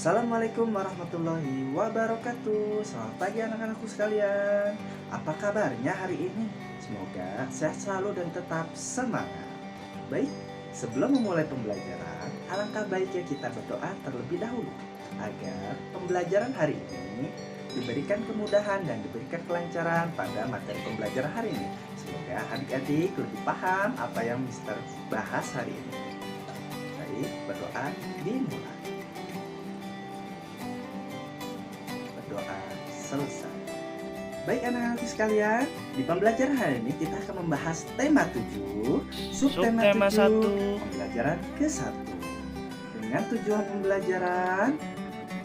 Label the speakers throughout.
Speaker 1: Assalamualaikum warahmatullahi wabarakatuh. Selamat pagi anak-anakku sekalian. Apa kabarnya hari ini? Semoga sehat selalu dan tetap semangat. Baik, sebelum memulai pembelajaran, alangkah baiknya kita berdoa terlebih dahulu agar pembelajaran hari ini diberikan kemudahan dan diberikan kelancaran pada materi pembelajaran hari ini. Semoga adik-adik lebih paham apa yang Mister bahas hari ini. Baik, berdoa dimulai. Doa selesai. Baik anak-anak sekalian, di pembelajaran hari ini kita akan membahas tema 7, subtema 7,
Speaker 2: 1.
Speaker 1: pembelajaran ke-1. Dengan tujuan pembelajaran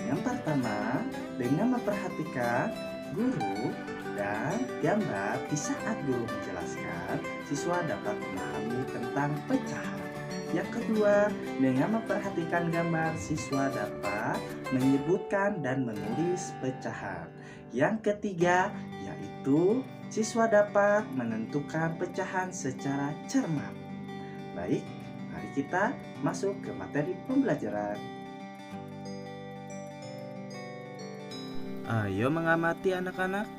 Speaker 1: yang pertama, dengan memperhatikan guru dan gambar di saat guru menjelaskan, siswa dapat memahami tentang pecahan. Yang kedua, dengan memperhatikan gambar, siswa dapat menyebutkan dan menulis pecahan. Yang ketiga, yaitu siswa dapat menentukan pecahan secara cermat. Baik, mari kita masuk ke materi pembelajaran.
Speaker 2: Ayo mengamati anak-anak.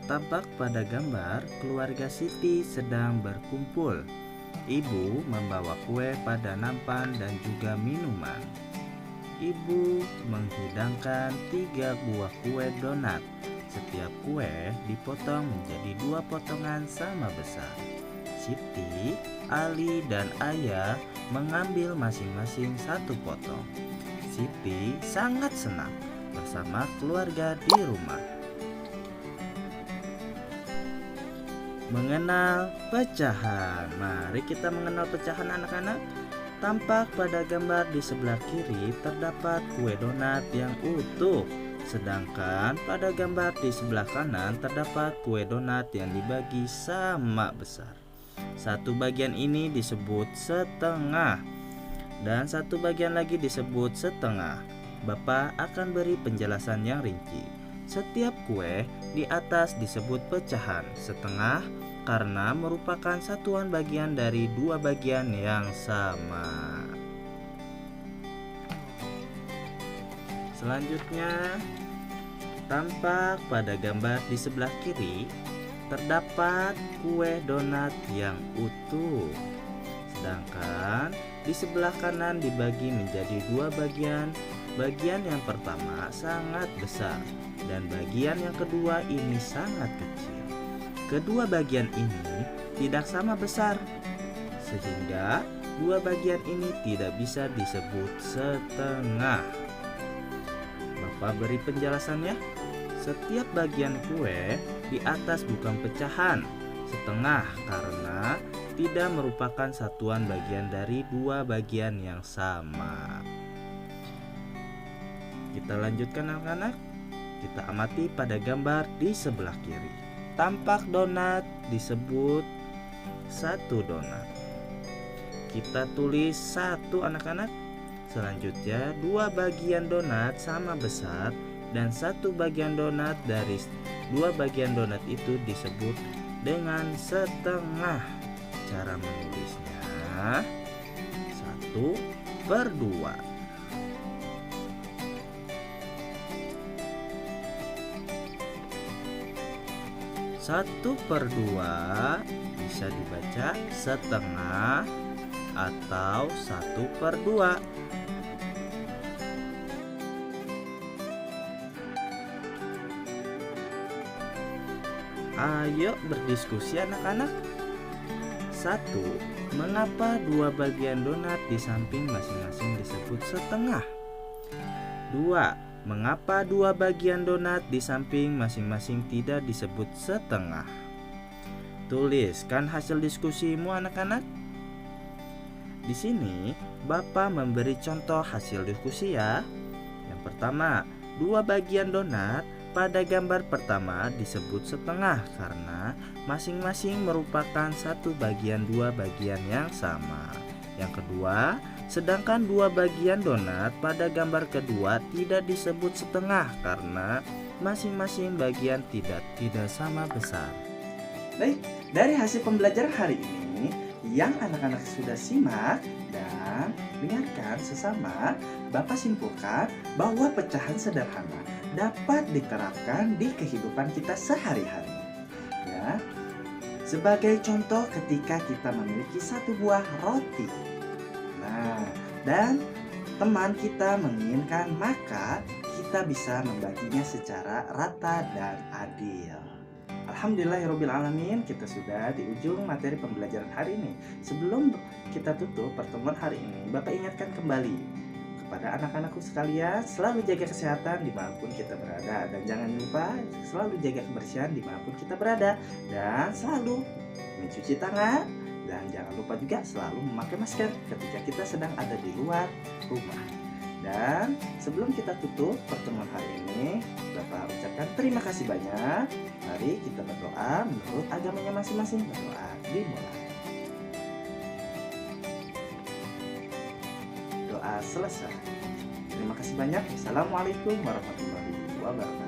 Speaker 2: Tampak pada gambar keluarga Siti sedang berkumpul. Ibu membawa kue pada nampan dan juga minuman. Ibu menghidangkan 3 buah kue donat. Setiap kue dipotong menjadi 2 potongan sama besar. Siti, Ali, dan Ayah mengambil masing-masing 1 potong. Siti sangat senang bersama keluarga di rumah. Mengenal pecahan. Mari kita mengenal pecahan anak-anak. Tampak pada gambar di sebelah kiri terdapat kue donat yang utuh. Sedangkan pada gambar di sebelah kanan terdapat kue donat yang dibagi sama besar. Satu bagian ini disebut setengah dan satu bagian lagi disebut setengah. Bapak akan beri penjelasan yang rinci. Setiap kue di atas disebut pecahan setengah karena merupakan satuan bagian dari 2 bagian yang sama. Selanjutnya, tampak pada gambar di sebelah kiri terdapat kue donat yang utuh. Sedangkan di sebelah kanan dibagi menjadi 2 bagian. Bagian yang pertama sangat besar dan bagian yang kedua ini sangat kecil. Kedua bagian ini tidak sama besar, sehingga 2 bagian ini tidak bisa disebut setengah. Bapak beri penjelasannya. Setiap bagian kue di atas bukan pecahan setengah karena tidak merupakan satuan bagian dari 2 bagian yang sama. Kita lanjutkan anak-anak. Kita amati pada gambar di sebelah kiri. Tampak donat disebut 1 donat. Kita tulis 1 anak-anak. Selanjutnya 2 bagian donat sama besar dan 1 bagian donat dari 2 bagian donat itu disebut dengan setengah. Cara menulisnya 1/2. 1/2 bisa dibaca setengah atau 1/2. Ayo berdiskusi anak-anak. 1. Mengapa 2 bagian donat di samping masing-masing disebut setengah? 2. Mengapa 2 bagian donat di samping masing-masing tidak disebut setengah? Tuliskan hasil diskusimu anak-anak. Di sini Bapak memberi contoh hasil diskusi ya. Yang pertama, 2 bagian donat pada gambar pertama disebut setengah karena masing-masing merupakan 1 bagian 2 bagian yang sama. Yang kedua, sedangkan 2 bagian donat pada gambar kedua tidak disebut setengah karena masing-masing bagian tidak sama besar.
Speaker 1: Baik, dari hasil pembelajaran hari ini yang anak-anak sudah simak dan teman-teman, dengarkan sesama. Bapak simpulkan bahwa pecahan sederhana dapat diterapkan di kehidupan kita sehari-hari. Ya, sebagai contoh ketika kita memiliki satu buah roti. Nah, dan teman kita menginginkan, maka kita bisa membaginya secara rata dan adil. Alhamdulillahirrabbilalamin, kita sudah di ujung materi pembelajaran hari ini. Sebelum kita tutup pertemuan hari ini, Bapak ingatkan kembali kepada anak-anakku sekalian, selalu jaga kesehatan dimanapun kita berada. Dan jangan lupa selalu jaga kebersihan dimanapun kita berada. Dan selalu mencuci tangan. Dan jangan lupa juga selalu memakai masker ketika kita sedang ada di luar rumah. Dan sebelum kita tutup pertemuan hari ini, Bapak ucapkan terima kasih banyak. Mari kita berdoa menurut agamanya masing-masing. Berdoa dimulai. Doa selesai. Terima kasih banyak. Assalamualaikum warahmatullahi wabarakatuh.